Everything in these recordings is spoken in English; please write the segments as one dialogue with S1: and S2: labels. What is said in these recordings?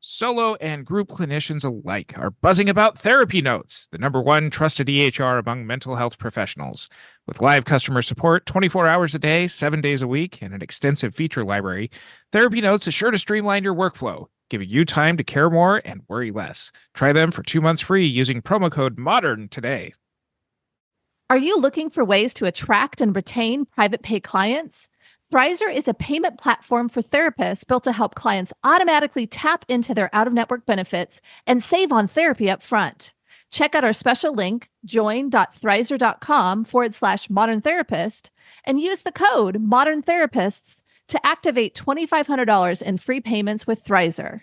S1: Solo and group clinicians alike are buzzing about Therapy Notes, the number one trusted EHR among mental health professionals. With live customer support 24 hours a day, 7 days a week, and an extensive feature library, Therapy Notes is sure to streamline your workflow, giving you time to care more and worry less. Try them for 2 months free using promo code MODERN today.
S2: Are you looking for ways to attract and retain private pay clients? Thrizer is a payment platform for therapists built to help clients automatically tap into their out-of-network benefits and save on therapy up front. Check out our special link, join.thrizer.com/modern therapist, and use the code Modern Therapists to activate $2,500 in free payments with Thrizer.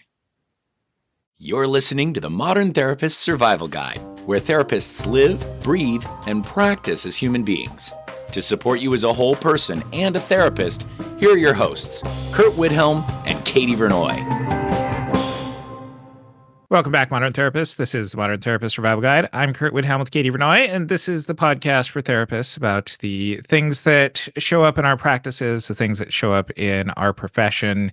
S3: You're listening to the Modern Therapist Survival Guide, where therapists live, breathe, and practice as human beings. To support you as a whole person and a therapist, here are your hosts, Curt Widhelm and Katie Vernoy.
S1: Welcome back, Modern Therapists. This is the Modern Therapist Survival Guide. I'm Curt Widhelm with Katie Vernoy, and this is the podcast for therapists about the things that show up in our practices, the things that show up in our profession.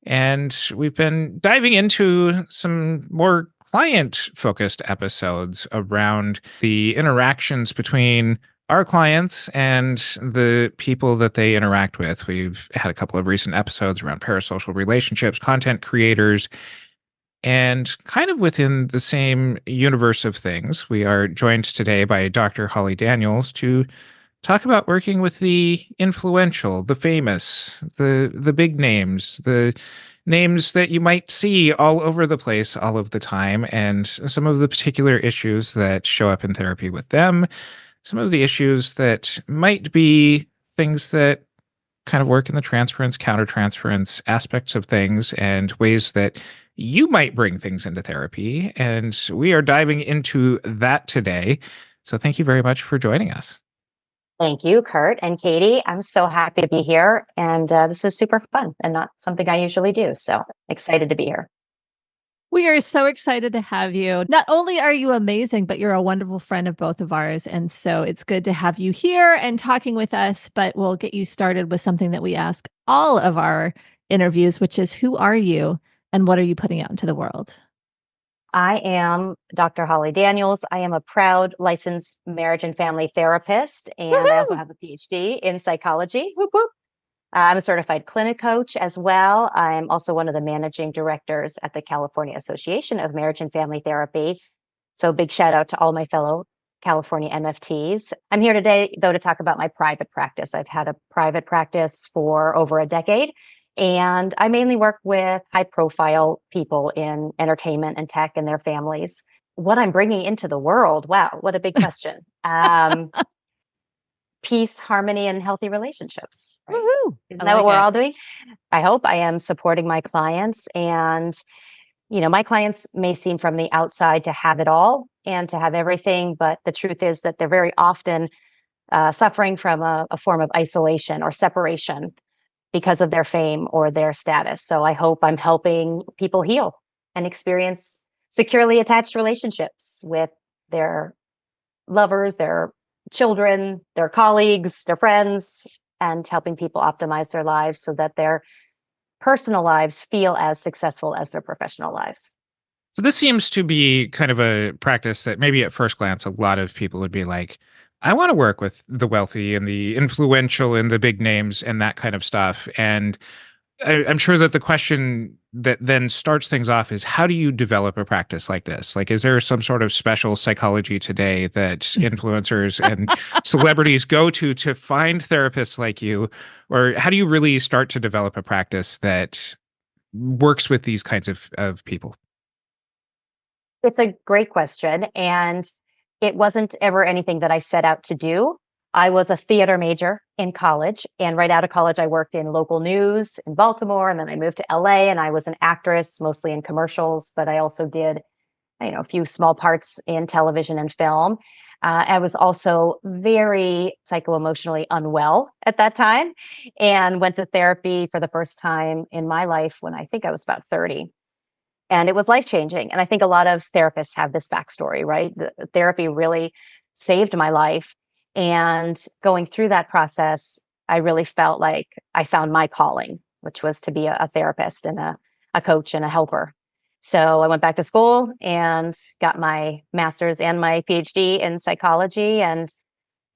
S1: And we've been diving into some more client-focused episodes around the interactions between our clients and the people that they interact with. We've had a couple of recent episodes around parasocial relationships, content creators, and kind of within the same universe of things, we are joined today by Dr. Holly Daniels to talk about working with the influential, the famous, the big names, the names that you might see all over the place all of the time, and some of the particular issues that show up in therapy with them, some of the issues that might be things that kind of work in the transference, countertransference aspects of things, and ways that you might bring things into therapy. And we are diving into that today. So thank you very much for joining us.
S4: Thank you, Curt and Katie. I'm so happy to be here. And this is super fun and not something I usually do. So excited to be here.
S2: We are so excited to have you. Not only are you amazing, but you're a wonderful friend of both of ours. And so it's good to have you here and talking with us, but we'll get you started with something that we ask all of our interviews, which is, who are you and what are you putting out into the world?
S4: I am Dr. Holly Daniels. I am a proud licensed marriage and family therapist, and I also have a PhD in psychology. Whoop, whoop. I'm a certified clinic coach as well. I'm also one of the managing directors at the California Association of Marriage and Family Therapy. So big shout out to all my fellow California MFTs. I'm here today, though, to talk about my private practice. I've had a private practice for over a decade, and I mainly work with high-profile people in entertainment and tech and their families. What I'm bringing into the world, wow, what a big question. Peace, harmony, and healthy relationships. Right? Isn't that what we're all doing? I hope. I am supporting my clients. And, my clients may seem from the outside to have it all and to have everything. But the truth is that they're very often suffering from a form of isolation or separation because of their fame or their status. So I hope I'm helping people heal and experience securely attached relationships with their lovers, their children, their colleagues, their friends, and helping people optimize their lives so that their personal lives feel as successful as their professional lives.
S1: So this seems to be kind of a practice that maybe at first glance, a lot of people would be like, I want to work with the wealthy and the influential and the big names and that kind of stuff. And I'm sure that the question that then starts things off is, how do you develop a practice like this? Like, is there some sort of special psychology today that influencers and celebrities go to find therapists like you? Or how do you really start to develop a practice that works with these kinds of people?
S4: It's a great question. And it wasn't ever anything that I set out to do. I was a theater major in college, and right out of college, I worked in local news in Baltimore, and then I moved to LA, and I was an actress, mostly in commercials, but I also did, a few small parts in television and film. I was also very psycho-emotionally unwell at that time, and went to therapy for the first time in my life when I think I was about 30. And it was life-changing. And I think a lot of therapists have this backstory, right? The therapy really saved my life. And going through that process, I really felt like I found my calling, which was to be a therapist and a coach and a helper. So I went back to school and got my master's and my PhD in psychology and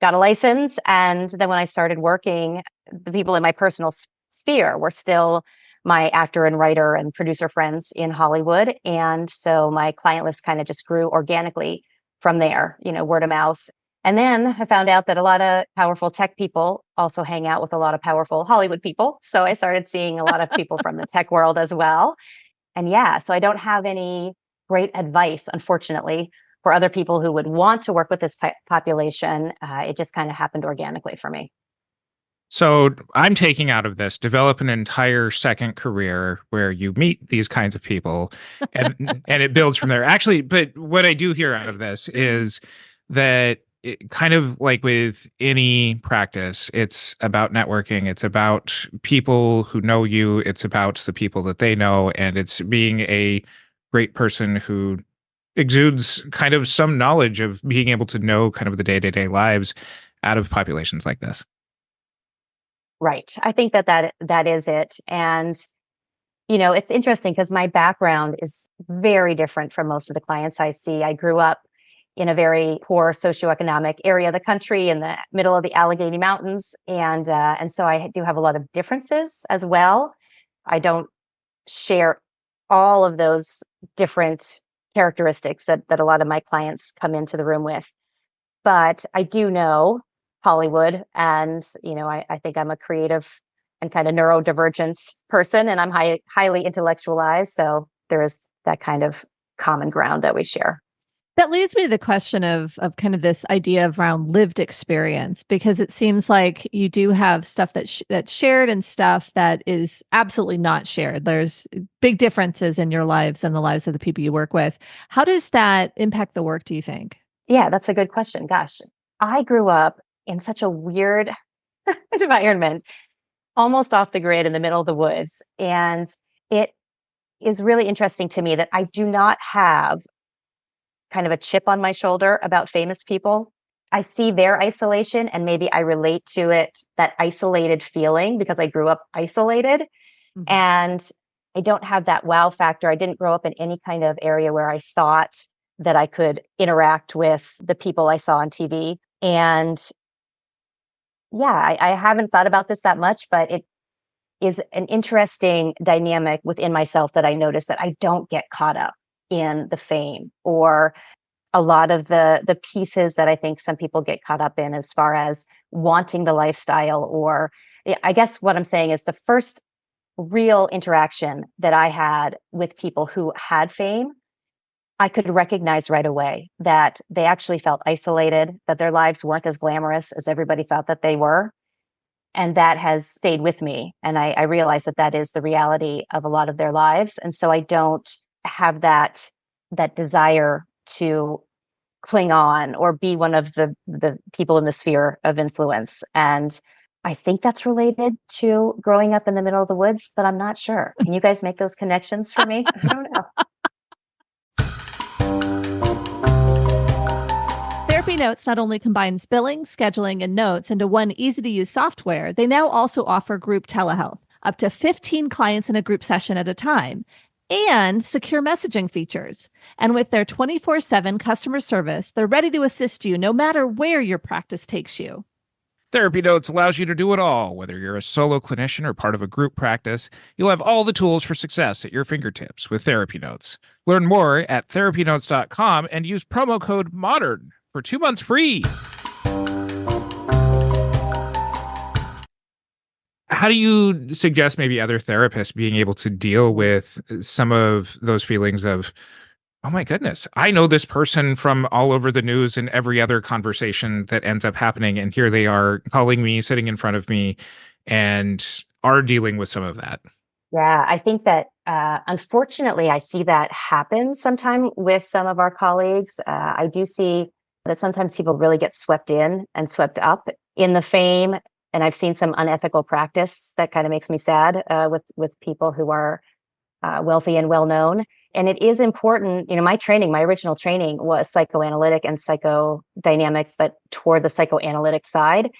S4: got a license. And then when I started working, the people in my personal sphere were still my actor and writer and producer friends in Hollywood. And so my client list kind of just grew organically from there, word of mouth. And then I found out that a lot of powerful tech people also hang out with a lot of powerful Hollywood people. So I started seeing a lot of people from the tech world as well. And yeah, so I don't have any great advice, unfortunately, for other people who would want to work with this population. It just kind of happened organically for me.
S1: So I'm taking out of this, develop an entire second career where you meet these kinds of people and it builds from there. Actually, but what I do hear out of this is that it kind of like with any practice, it's about networking. It's about people who know you. It's about the people that they know. And it's being a great person who exudes kind of some knowledge of being able to know kind of the day-to-day lives out of populations like this.
S4: Right. I think that is it. And, it's interesting because my background is very different from most of the clients I see. I grew up in a very poor socioeconomic area of the country in the middle of the Allegheny Mountains. And so I do have a lot of differences as well. I don't share all of those different characteristics that a lot of my clients come into the room with. But I do know Hollywood, and I think I'm a creative and kind of neurodivergent person, and I'm highly intellectualized. So there is that kind of common ground that we share.
S2: That leads me to the question of kind of this idea of around lived experience, because it seems like you do have stuff that's shared and stuff that is absolutely not shared. There's big differences in your lives and the lives of the people you work with. How does that impact the work, do you think?
S4: Yeah, that's a good question. Gosh, I grew up in such a weird environment, almost off the grid in the middle of the woods. And it is really interesting to me that I do not have kind of a chip on my shoulder about famous people. I see their isolation and maybe I relate to it, that isolated feeling, because I grew up isolated. Mm-hmm. And I don't have that wow factor. I didn't grow up in any kind of area where I thought that I could interact with the people I saw on TV. And yeah, I haven't thought about this that much, but it is an interesting dynamic within myself that I notice that I don't get caught up in the fame or a lot of the pieces that I think some people get caught up in as far as wanting the lifestyle. Or I guess what I'm saying is the first real interaction that I had with people who had fame, I could recognize right away that they actually felt isolated, that their lives weren't as glamorous as everybody thought that they were. And that has stayed with me. And I realize that is the reality of a lot of their lives. And so I don't have that desire to cling on or be one of the people in the sphere of influence. And I think that's related to growing up in the middle of the woods, but I'm not sure. Can you guys make those connections for me? I don't know.
S2: Therapy Notes not only combines billing, scheduling, and notes into one easy-to-use software, they now also offer group telehealth, up to 15 clients in a group session at a time, and secure messaging features. And with their 24/7 customer service, they're ready to assist you no matter where your practice takes you.
S1: Therapy Notes allows you to do it all. Whether you're a solo clinician or part of a group practice, you'll have all the tools for success at your fingertips with Therapy Notes. Learn more at therapynotes.com and use promo code MODERN for 2 months free. How do you suggest maybe other therapists being able to deal with some of those feelings of, oh my goodness, I know this person from all over the news and every other conversation that ends up happening, and here they are calling me, sitting in front of me, and are dealing with some of that?
S4: Yeah, I think that unfortunately, I see that happen sometime with some of our colleagues. I do see that sometimes people really get swept in and swept up in the fame. And I've seen some unethical practice that kind of makes me sad with people who are wealthy and well-known. And it is important, my original training was psychoanalytic and psychodynamic, but toward the psychoanalytic side.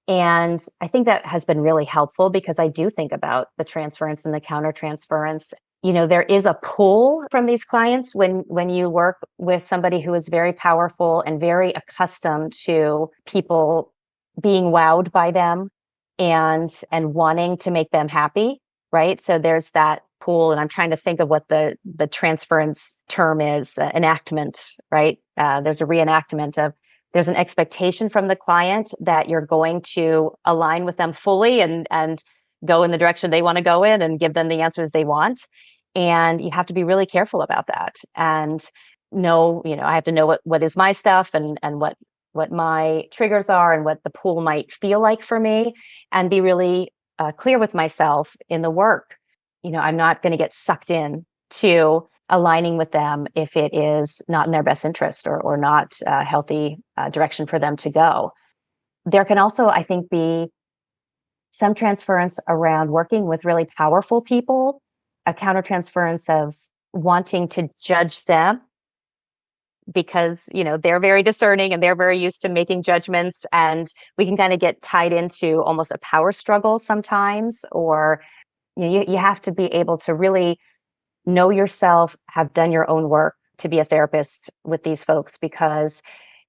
S4: And I think that has been really helpful because I do think about the transference and the countertransference. there is a pull from these clients when you work with somebody who is very powerful and very accustomed to people being wowed by them and wanting to make them happy, right? So there's that pull, and I'm trying to think of what the transference term is, enactment, right? There's a reenactment of there's an expectation from the client that you're going to align with them fully and go in the direction they want to go in and give them the answers they want. And you have to be really careful about that. And I have to know what is my stuff and what my triggers are and what the pool might feel like for me, and be really clear with myself in the work. I'm not going to get sucked in to aligning with them if it is not in their best interest or not a healthy direction for them to go. There can also, I think, be some transference around working with really powerful people, a countertransference of wanting to judge them because, they're very discerning and they're very used to making judgments. And we can kind of get tied into almost a power struggle sometimes, or you have to be able to really know yourself, have done your own work to be a therapist with these folks, because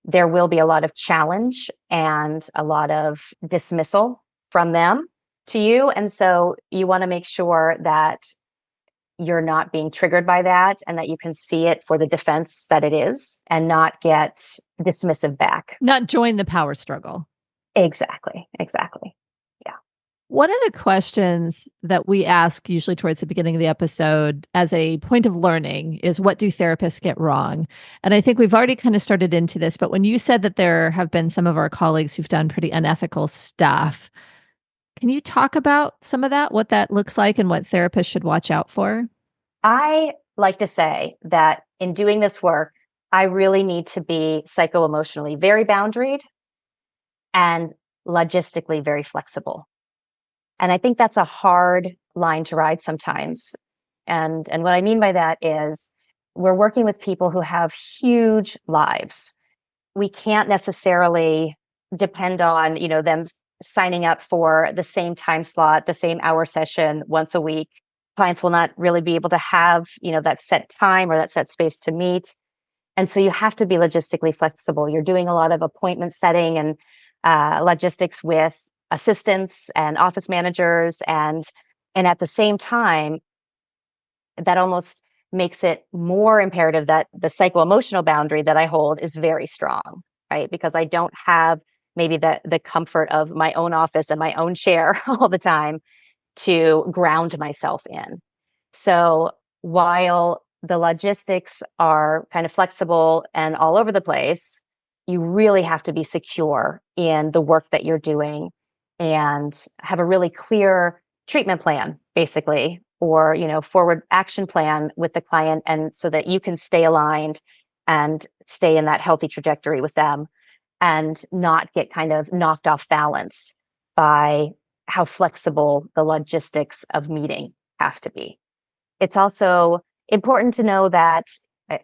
S4: there will be a lot of challenge and a lot of dismissal from them to you. And so you want to make sure that you're not being triggered by that and that you can see it for the defense that it is and not get dismissive back.
S2: Not join the power struggle.
S4: Exactly.
S2: One of the questions that we ask usually towards the beginning of the episode as a point of learning is, what do therapists get wrong? And I think we've already kind of started into this, but when you said that there have been some of our colleagues who've done pretty unethical stuff, can you talk about some of that, what that looks like and what therapists should watch out for?
S4: I like to say that in doing this work, I really need to be psycho-emotionally very boundaried and logistically very flexible. And I think that's a hard line to ride sometimes. And what I mean by that is we're working with people who have huge lives. We can't necessarily depend on, them signing up for the same time slot, the same hour session once a week. Clients will not really be able to have, that set time or that set space to meet. And so you have to be logistically flexible. You're doing a lot of appointment setting and logistics with assistants and office managers, and at the same time, that almost makes it more imperative that the psycho-emotional boundary that I hold is very strong, right? Because I don't have maybe the comfort of my own office and my own chair all the time to ground myself in. So while the logistics are kind of flexible and all over the place, you really have to be secure in the work that you're doing and have a really clear treatment plan, basically, or, forward action plan with the client, and so that you can stay aligned and stay in that healthy trajectory with them and not get kind of knocked off balance by how flexible the logistics of meeting have to be. It's also important to know that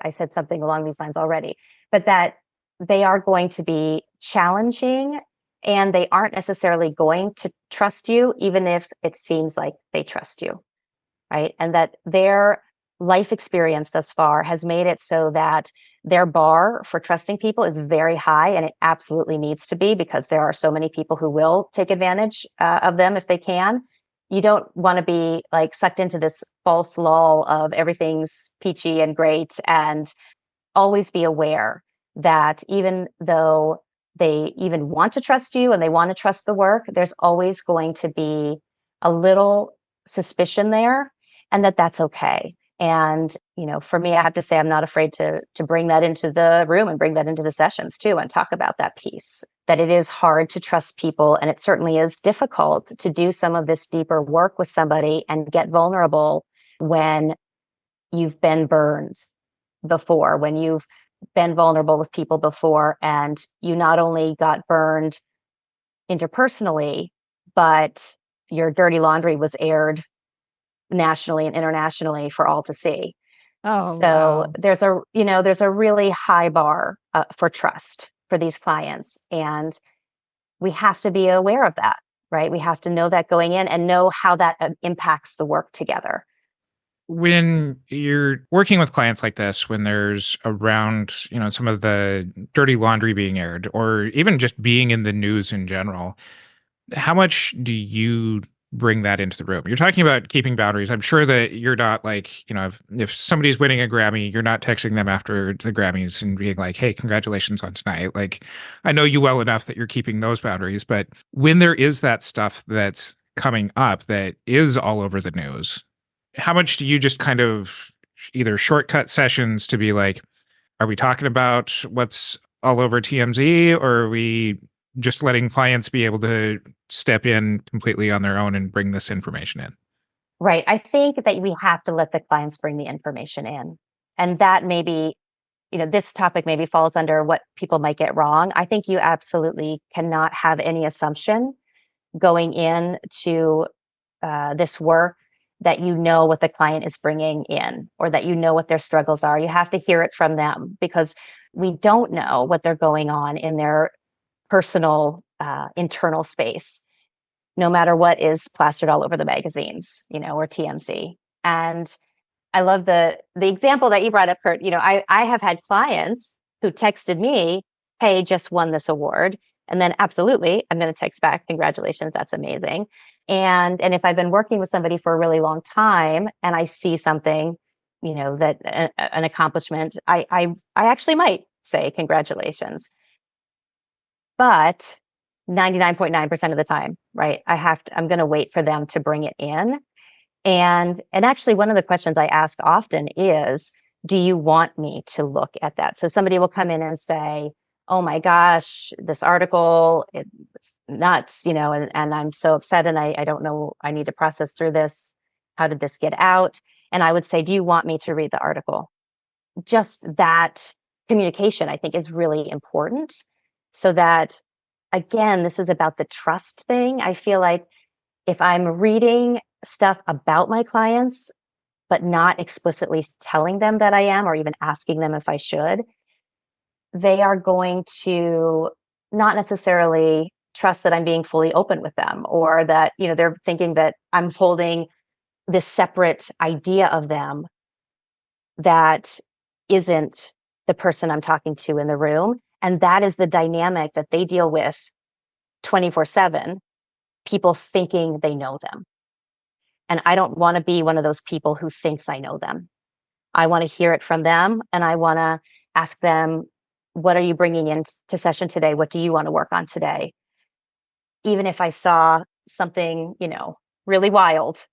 S4: I said something along these lines already, but that they are going to be challenging and they aren't necessarily going to trust you, even if it seems like they trust you, right? And that their life experience thus far has made it so that their bar for trusting people is very high, and it absolutely needs to be, because there are so many people who will take advantage of them if they can. You don't want to be like sucked into this false lull of everything's peachy and great, and always be aware that even though they even want to trust you and they want to trust the work, there's always going to be a little suspicion there, and that's okay. And, for me, I have to say, I'm not afraid to bring that into the room and bring that into the sessions too, and talk about that piece, that it is hard to trust people. And it certainly is difficult to do some of this deeper work with somebody and get vulnerable when you've been burned before, when you've been vulnerable with people before, and you not only got burned interpersonally, but your dirty laundry was aired nationally and internationally for all to see.
S2: Oh,
S4: So
S2: wow.
S4: there's a really high bar for trust for these clients, and we have to be aware of that, right? We have to know that going in and know how that impacts the work together.
S1: when you're working with clients like this, when there's around, some of the dirty laundry being aired, or even just being in the news in general, how much do you bring that into the room? You're talking about keeping boundaries. I'm sure that you're not like, if somebody's winning a Grammy, you're not texting them after the Grammys and being like, hey, congratulations on tonight. Like, I know you well enough that you're keeping those boundaries. But when there is that stuff that's coming up that is all over the news, how much do you just kind of either shortcut sessions to be like, are we talking about what's all over TMZ, or are we just letting clients be able to step in completely on their own and bring this information in?
S4: Right. I think that we have to let the clients bring the information in. And that maybe, this topic maybe falls under what people might get wrong. I think you absolutely cannot have any assumption going into this work that you know what the client is bringing in, or that you know what their struggles are. You have to hear it from them, because we don't know what they're going on in their personal internal space, no matter what is plastered all over the magazines, or TMZ. And I love the example that you brought up, Curt. I have had clients who texted me, hey, just won this award. And then absolutely, I'm going to text back, congratulations, that's amazing. And if I've been working with somebody for a really long time and I see something, that an accomplishment, I actually might say congratulations. But 99.9% of the time, right, I'm going to wait for them to bring it in. And actually, one of the questions I ask often is, do you want me to look at that? So somebody will come in and say, oh my gosh, this article, it's nuts, and I'm so upset, and I don't know, I need to process through this. How did this get out? And I would say, do you want me to read the article? Just that communication, I think, is really important, so that, again, this is about the trust thing. I feel like if I'm reading stuff about my clients, but not explicitly telling them that I am, or even asking them if I should, they are going to not necessarily trust that I'm being fully open with them, or that, they're thinking that I'm holding this separate idea of them that isn't the person I'm talking to in the room. And that is the dynamic that they deal with 24/7, people thinking they know them. And I don't want to be one of those people who thinks I know them. I want to hear it from them, and I want to ask them, what are you bringing into session today? What do you want to work on today? Even if I saw something, really wild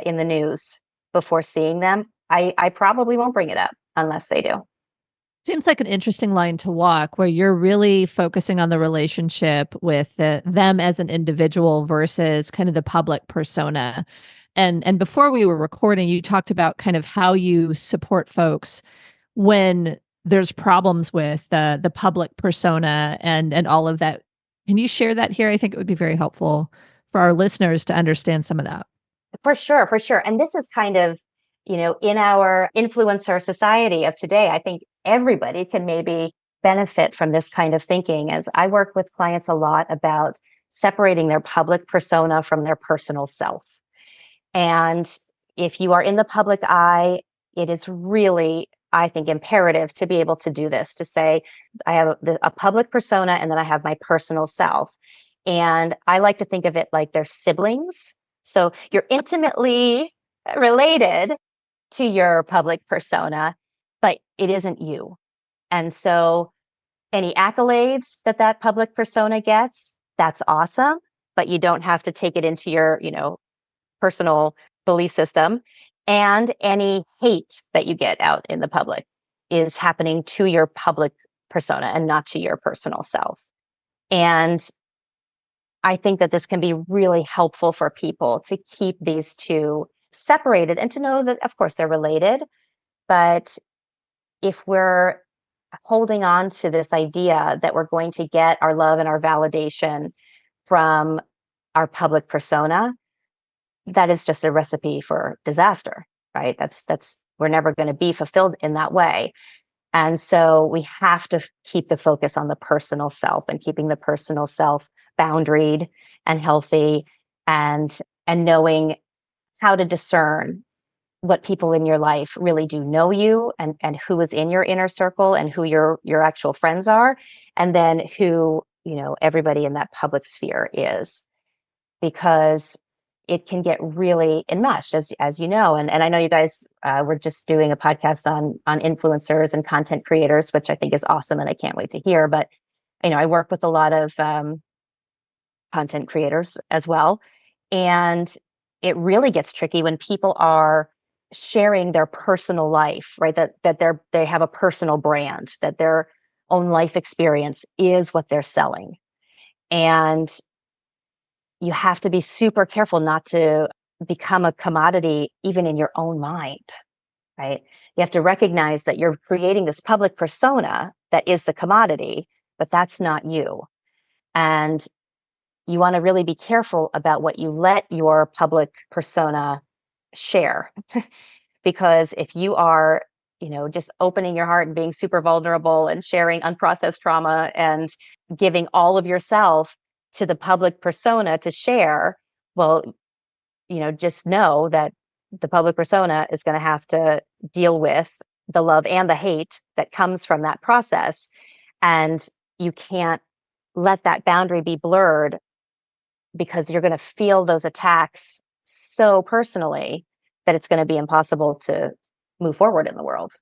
S4: in the news before seeing them, I probably won't bring it up unless they do.
S2: Seems like an interesting line to walk, where you're really focusing on the relationship with them as an individual versus kind of the public persona. And before we were recording, you talked about kind of how you support folks when there's problems with the public persona and all of that. Can you share that here? I think it would be very helpful for our listeners to understand some of that.
S4: For sure, for sure. And this is kind of, in our influencer society of today, I think everybody can maybe benefit from this kind of thinking, as I work with clients a lot about separating their public persona from their personal self. And if you are in the public eye, it is really, I think, imperative to be able to do this, to say, I have a public persona, and then I have my personal self. And I like to think of it like they're siblings. So you're intimately related to your public persona, but it isn't you. And so any accolades that public persona gets, that's awesome, but you don't have to take it into your, personal belief system. And any hate that you get out in the public is happening to your public persona and not to your personal self. And I think that this can be really helpful for people to keep these two separated, and to know that, of course, they're related. But if we're holding on to this idea that we're going to get our love and our validation from our public persona, that is just a recipe for disaster, right? We're never going to be fulfilled in that way. And so we have to keep the focus on the personal self, and keeping the personal self boundaried and healthy, and knowing how to discern what people in your life really do know you, and who is in your inner circle, and who your actual friends are, and then who, everybody in that public sphere is, because it can get really enmeshed, as you know. And I know you guys were just doing a podcast on influencers and content creators, which I think is awesome, and I can't wait to hear. But I work with a lot of content creators as well, and it really gets tricky when people are sharing their personal life, right? That they have a personal brand, that their own life experience is what they're selling, and you have to be super careful not to become a commodity, even in your own mind, right? You have to recognize that you're creating this public persona that is the commodity, but that's not you. And you want to really be careful about what you let your public persona share. Because if you are, just opening your heart and being super vulnerable and sharing unprocessed trauma and giving all of yourself to the public persona to share, well, just know that the public persona is going to have to deal with the love and the hate that comes from that process. And you can't let that boundary be blurred, because you're going to feel those attacks so personally that it's going to be impossible to move forward in the world.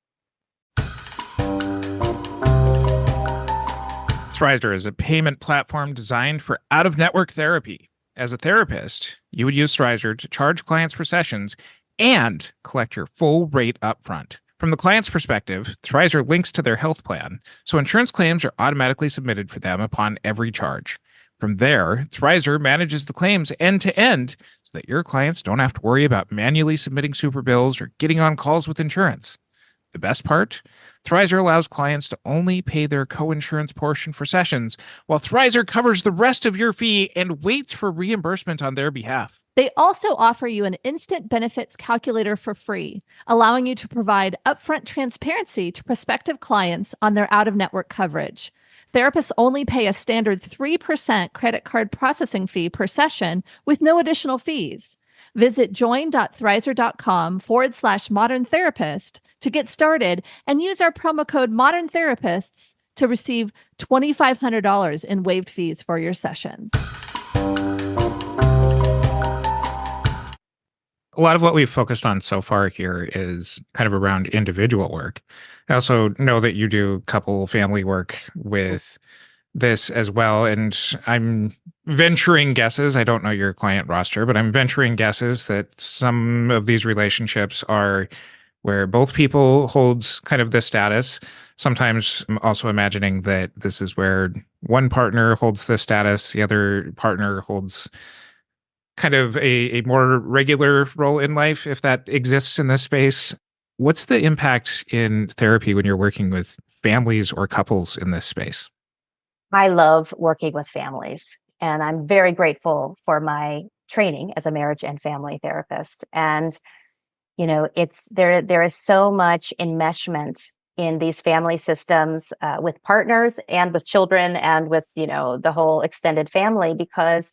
S1: Thrizer is a payment platform designed for out-of-network therapy. As a therapist, you would use Thrizer to charge clients for sessions and collect your full rate upfront. From the client's perspective, Thrizer links to their health plan, so insurance claims are automatically submitted for them upon every charge. From there, Thrizer manages the claims end-to-end so that your clients don't have to worry about manually submitting super bills or getting on calls with insurance. The best part? Thrizer allows clients to only pay their co-insurance portion for sessions, while Thrizer covers the rest of your fee and waits for reimbursement on their behalf.
S2: They also offer you an instant benefits calculator for free, allowing you to provide upfront transparency to prospective clients on their out-of-network coverage. Therapists only pay a standard 3% credit card processing fee per session with no additional fees. Visit join.thrizer.com/modern therapist to get started and use our promo code Modern Therapists to receive $2,500 in waived fees for your sessions.
S1: A lot of what we've focused on so far here is kind of around individual work. I also know that you do couple family work with this as well. And I'm venturing guesses. I don't know your client roster, but I'm venturing guesses that some of these relationships are where both people holds kind of this status. Sometimes I'm also imagining that this is where one partner holds this status, the other partner holds kind of a more regular role in life, if that exists in this space. What's the impact in therapy when you're working with families or couples in this space?
S4: I love working with families, and I'm very grateful for my training as a marriage and family therapist. And it's there is so much enmeshment in these family systems, with partners and with children and with the whole extended family, because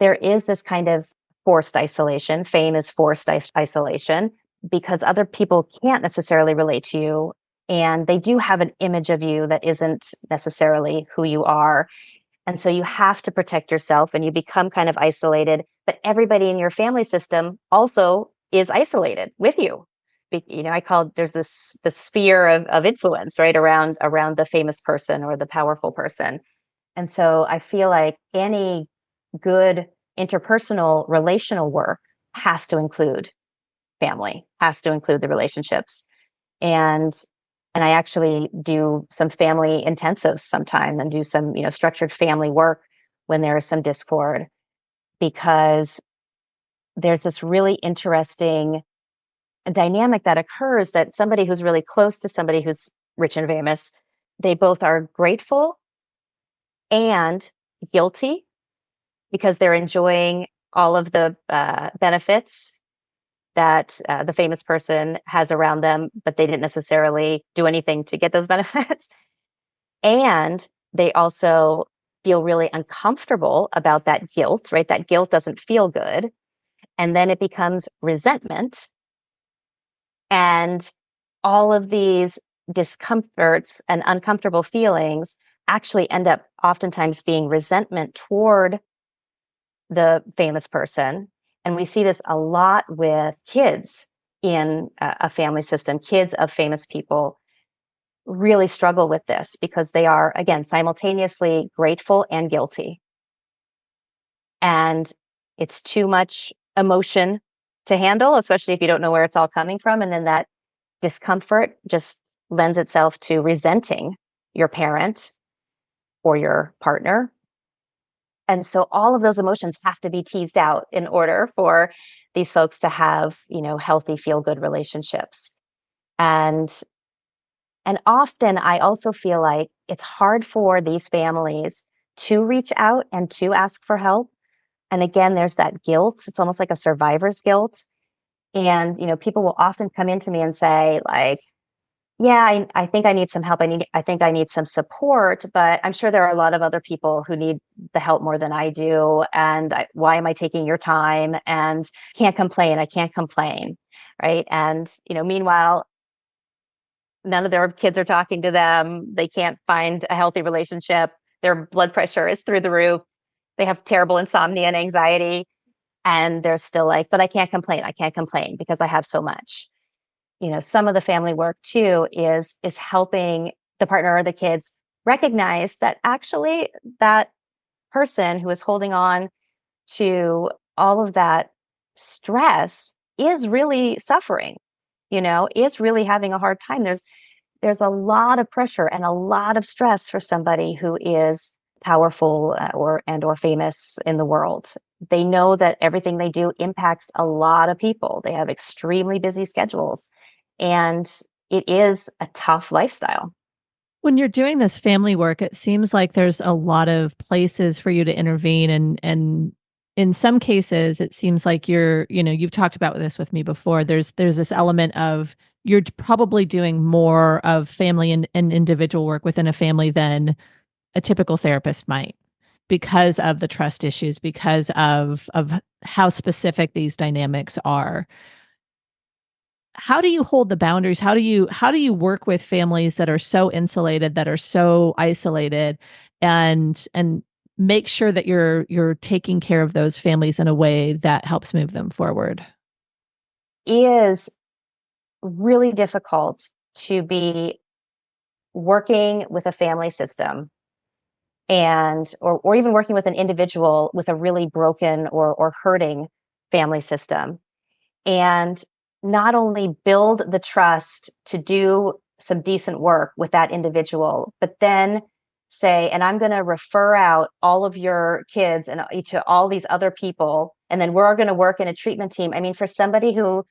S4: there is this kind of forced isolation. Fame is forced isolation, because other people can't necessarily relate to you, and they do have an image of you that isn't necessarily who you are. And so you have to protect yourself, and you become kind of isolated, but everybody in your family system also is isolated with you. I call there's the sphere of influence, right, around the famous person or the powerful person. And so I feel like any good interpersonal relational work has to include family, has to include the relationships. And I actually do some family intensives sometime, and do some, structured family work when there is some discord, because there's this really interesting dynamic that occurs, that somebody who's really close to somebody who's rich and famous, they both are grateful and guilty, because they're enjoying all of the benefits that the famous person has around them, but they didn't necessarily do anything to get those benefits. And they also feel really uncomfortable about that guilt, right? That guilt doesn't feel good. And then it becomes resentment. And all of these discomforts and uncomfortable feelings actually end up oftentimes being resentment toward the famous person. And we see this a lot with kids in a family system. Kids of famous people really struggle with this because they are, again, simultaneously grateful and guilty. And it's too much emotion to handle, especially if you don't know where it's all coming from. And then that discomfort just lends itself to resenting your parent or your partner. And so all of those emotions have to be teased out in order for these folks to have, healthy, feel-good relationships. And often I also feel like it's hard for these families to reach out and to ask for help. And again, there's that guilt. It's almost like a survivor's guilt. And, people will often come into me and say, like, yeah, I think I need some help. I think I need some support, but I'm sure there are a lot of other people who need the help more than I do. And why am I taking your time? And can't complain. I can't complain. Right. And, meanwhile, none of their kids are talking to them. They can't find a healthy relationship. Their blood pressure is through the roof. They have terrible insomnia and anxiety. And they're still like, but I can't complain. I can't complain because I have so much. Some of the family work too is helping the partner or the kids recognize that actually that person who is holding on to all of that stress is really suffering, is really having a hard time. There's a lot of pressure and a lot of stress for somebody who is powerful or famous in the world. They know that everything they do impacts a lot of people. They have extremely busy schedules, and it is a tough lifestyle.
S2: When you're doing this family work, it seems like there's a lot of places for you to intervene, and in some cases it seems like you've talked about this with me before. There's this element of you're probably doing more of family and individual work within a family than a typical therapist might, because of the trust issues, because of how specific these dynamics are. How do you hold the boundaries? How do you work with families that are so insulated, that are so isolated, and make sure that you're taking care of those families in a way that helps move them forward?
S4: Is really difficult to be working with a family system or even working with an individual with a really broken or hurting family system, and not only build the trust to do some decent work with that individual, but then say, and I'm going to refer out all of your kids and to all these other people, and then we're going to work in a treatment team. I mean, for somebody who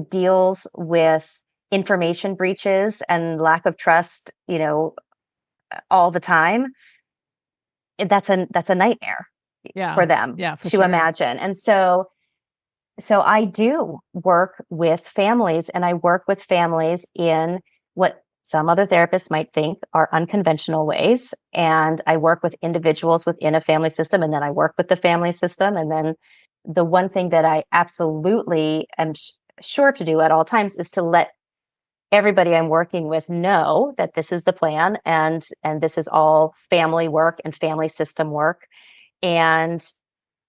S4: deals with information breaches and lack of trust, all the time, that's a nightmare
S2: Yeah.
S4: for them
S2: Yeah, for
S4: to
S2: sure.
S4: imagine. And so I do work with families, and I work with families in what some other therapists might think are unconventional ways. And I work with individuals within a family system, and then I work with the family system. And then the one thing that I absolutely am sure to do at all times is to let everybody I'm working with know that this is the plan, and this is all family work and family system work. And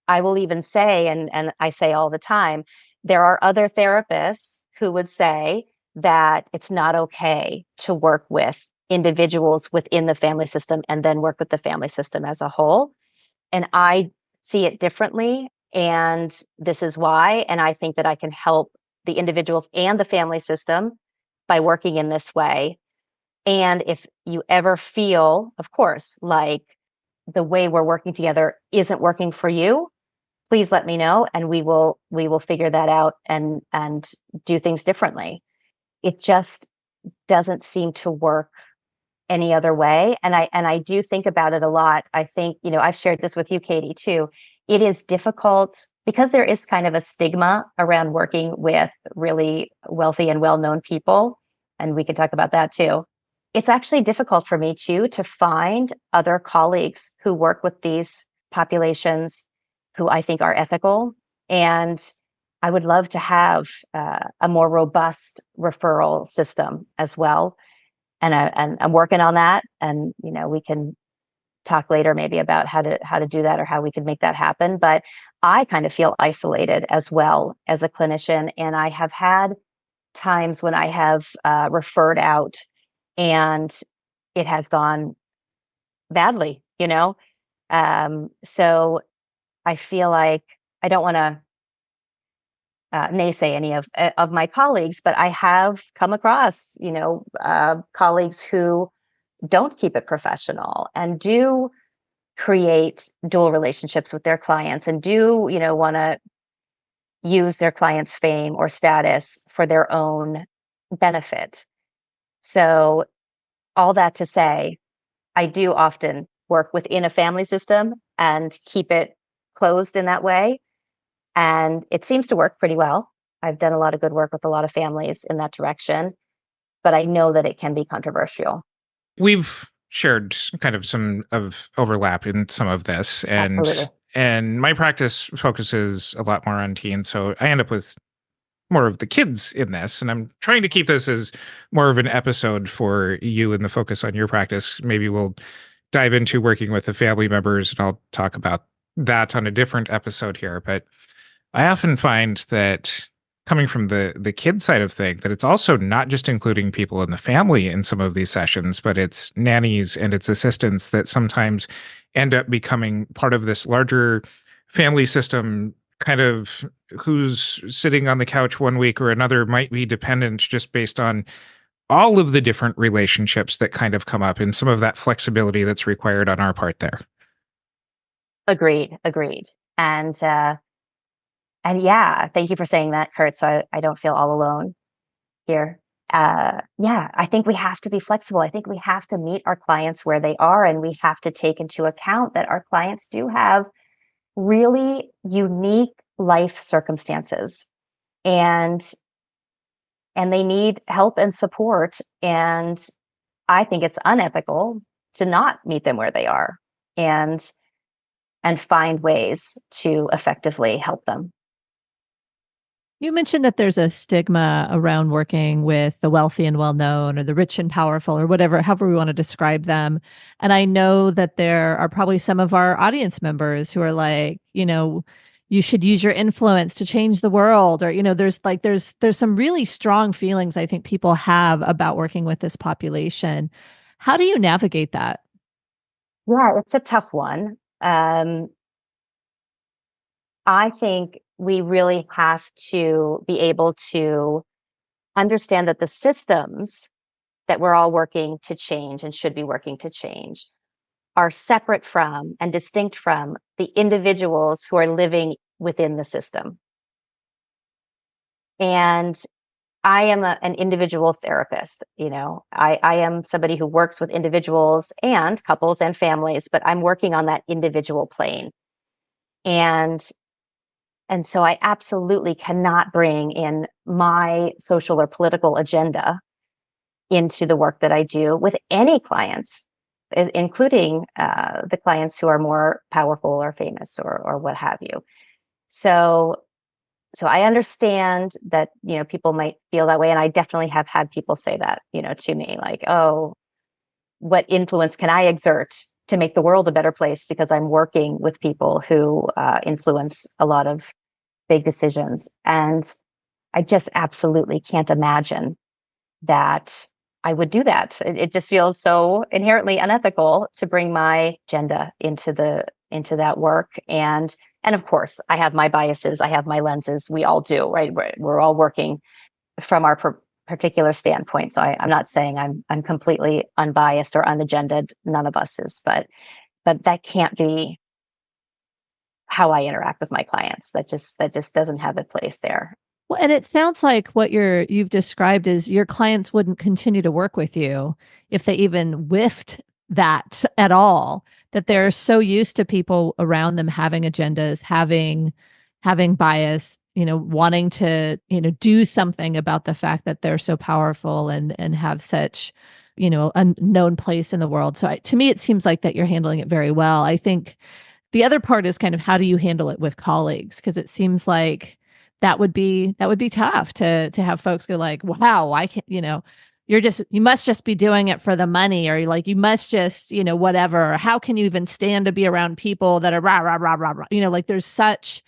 S4: I will even say, and I say all the time, there are other therapists who would say that it's not okay to work with individuals within the family system and then work with the family system as a whole. And I see it differently. And this is why. And I think that I can help the individuals and the family system by working in this way. And if you ever feel, of course, like the way we're working together isn't working for you, please let me know, and we will figure that out and do things differently. It just doesn't seem to work any other way. And I do think about it a lot. I think, I've shared this with you, Katie, too. It is difficult because there is kind of a stigma around working with really wealthy and well-known people. And we can talk about that too. It's actually difficult for me too to find other colleagues who work with these populations who I think are ethical. And I would love to have a more robust referral system as well. And I'm working on that. And, we can talk later maybe about how to do that or how we could make that happen. But I kind of feel isolated as well as a clinician. And I have had times when I have referred out and it has gone badly, So I feel like I don't want to naysay any of my colleagues, but I have come across, colleagues who don't keep it professional and do create dual relationships with their clients and do, want to use their client's fame or status for their own benefit. So all that to say, I do often work within a family system and keep it closed in that way. And it seems to work pretty well. I've done a lot of good work with a lot of families in that direction, but I know that it can be controversial.
S1: We've shared kind of some of overlap in some of this,
S4: Absolutely.
S1: and my practice focuses a lot more on teens, so I end up with more of the kids in this, and I'm trying to keep this as more of an episode for you and the focus on your practice. Maybe we'll dive into working with the family members, and I'll talk about that on a different episode here. But I often find that coming from the kid side of thing, that it's also not just including people in the family in some of these sessions, but it's nannies and it's assistants that sometimes end up becoming part of this larger family system, kind of who's sitting on the couch one week or another might be dependent just based on all of the different relationships that kind of come up and some of that flexibility that's required on our part there.
S4: Agreed. And yeah, thank you for saying that, Curt. So I don't feel all alone here. Yeah, I think we have to be flexible. I think we have to meet our clients where they are, and we have to take into account that our clients do have really unique life circumstances, and they need help and support. And I think it's unethical to not meet them where they are and find ways to effectively help them.
S2: You mentioned that there's a stigma around working with the wealthy and well-known or the rich and powerful or whatever, however we want to describe them. And I know that there are probably some of our audience members who are like, you should use your influence to change the world. Or, there's some really strong feelings I think people have about working with this population. How do you navigate that?
S4: Yeah, it's a tough one. I think we really have to be able to understand that the systems that we're all working to change and should be working to change are separate from and distinct from the individuals who are living within the system. And I am an individual therapist. I am somebody who works with individuals and couples and families, but I'm working on that individual plane. And so I absolutely cannot bring in my social or political agenda into the work that I do with any client, including the clients who are more powerful or famous or what have you. So I understand that, people might feel that way. And I definitely have had people say that, to me, like, oh, what influence can I exert to make the world a better place because I'm working with people who influence a lot of big decisions. And I just absolutely can't imagine that I would do that. It just feels so inherently unethical to bring my agenda into that work. And of course, I have my biases, I have my lenses. We all do, right? We're all working from our particular standpoint. So I'm not saying I'm completely unbiased or unagended. None of us is, but that can't be how I interact with my clients. That just doesn't have a place there.
S2: Well, and it sounds like what you've described is your clients wouldn't continue to work with you if they even whiffed that at all, that they're so used to people around them having agendas, having bias, wanting to, do something about the fact that they're so powerful and have such, a known place in the world. So to me, it seems like that you're handling it very well. I think the other part is kind of how do you handle it with colleagues? Because it seems like that would be tough to have folks go like, wow, I can't, you must just be doing it for the money, or like, you must just, whatever. Or how can you even stand to be around people that are rah, rah, rah, rah, rah? Like there's such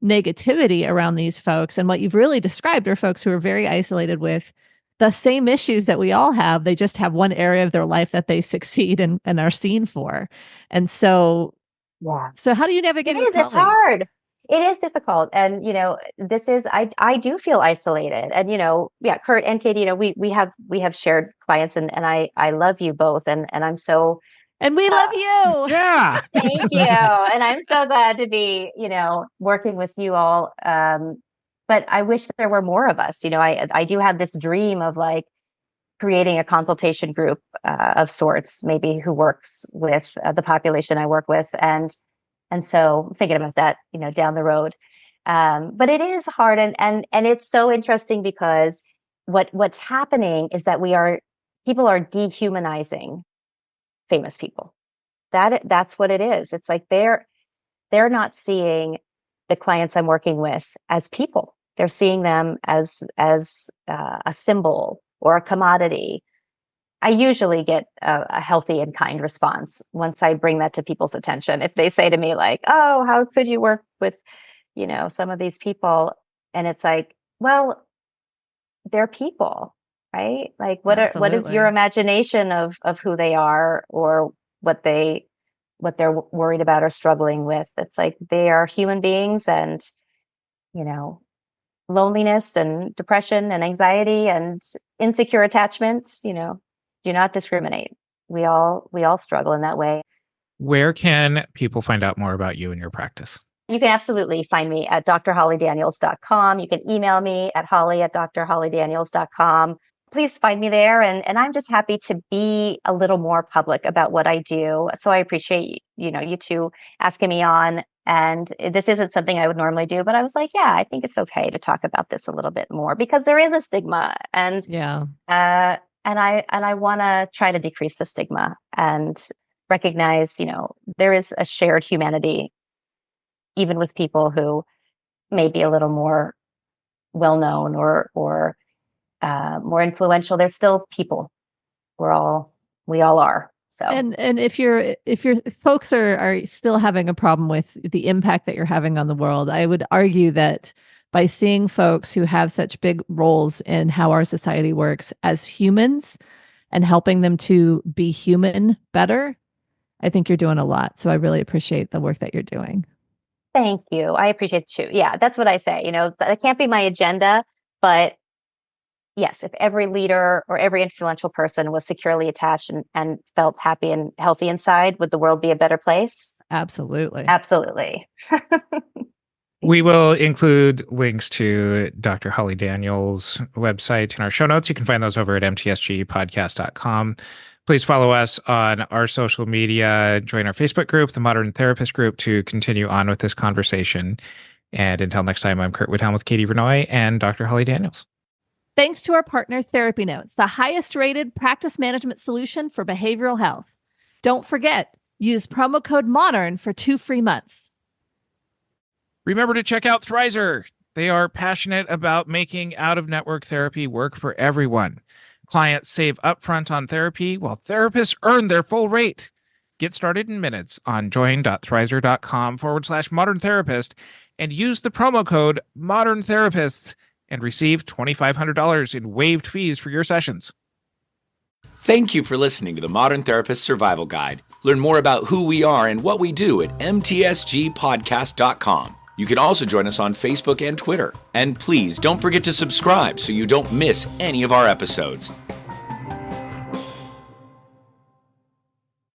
S2: negativity around these folks. And what you've really described are folks who are very isolated with the same issues that we all have. They just have one area of their life that they succeed and are seen for. And so,
S4: Yeah.
S2: So how do you navigate with
S4: It's
S2: colleagues?
S4: hard. It is difficult. And, I do feel isolated. And, Curt and Katie, we have shared clients, and I love you both. And I'm so,
S2: And we love you.
S1: Yeah.
S4: thank you. And I'm so glad to be, working with you all. But I wish there were more of us. I do have this dream of like creating a consultation group of sorts, maybe who works with the population I work with. And so I'm thinking about that, down the road. But it is hard. And it's so interesting because what's happening is that people are dehumanizing famous people. That's what it is. It's like they're not seeing the clients I'm working with as people. They're seeing them as a symbol or a commodity. I usually get a healthy and kind response once I bring that to people's attention. If they say to me like, "Oh, how could you work with, some of these people?" And it's like, well, they're people, right? Like what is your
S2: Absolutely.
S4: imagination of who they are, or what they're worried about or struggling with? It's like they are human beings, and loneliness and depression and anxiety and insecure attachments, do not discriminate. We all struggle in that way.
S1: Where can people find out more about you and your practice?
S4: You can absolutely find me at drhollydaniels.com. You can email me at holly@drhollydaniels.com. Please find me there. And I'm just happy to be a little more public about what I do. So I appreciate, you two asking me on. And this isn't something I would normally do, but I was like, yeah, I think it's okay to talk about this a little bit more, because there is a stigma. And
S2: Yeah.
S4: and I want to try to decrease the stigma and recognize, there is a shared humanity, even with people who may be a little more well-known or more influential. They're still people. We all are. So,
S2: And if your folks are still having a problem with the impact that you're having on the world, I would argue that by seeing folks who have such big roles in how our society works as humans and helping them to be human better, I think you're doing a lot. So I really appreciate the work that you're doing.
S4: thank you. I appreciate it too. Yeah, that's what I say. That can't be my agenda, but yes, if every leader or every influential person was securely attached and felt happy and healthy inside, would the world be a better place?
S2: Absolutely.
S4: Absolutely.
S1: We will include links to Dr. Holly Daniels' website in our show notes. You can find those over at mtsgpodcast.com. Please follow us on our social media, join our Facebook group, the Modern Therapist Group, to continue on with this conversation. And until next time, I'm Curt Widhelm with Katie Vernoy and Dr. Holly Daniels.
S2: Thanks to our partner, Therapy Notes, the highest rated practice management solution for behavioral health. Don't forget, use promo code MODERN for 2 free months.
S1: Remember to check out Thrizer. They are passionate about making out-of-network therapy work for everyone. Clients save upfront on therapy while therapists earn their full rate. Get started in minutes on join.thrizer.com/modern therapist and use the promo code Modern Therapists and receive $2,500 in waived fees for your sessions.
S3: Thank you for listening to the Modern Therapist Survival Guide. Learn more about who we are and what we do at mtsgpodcast.com. You can also join us on Facebook and Twitter. And please don't forget to subscribe so you don't miss any of our episodes.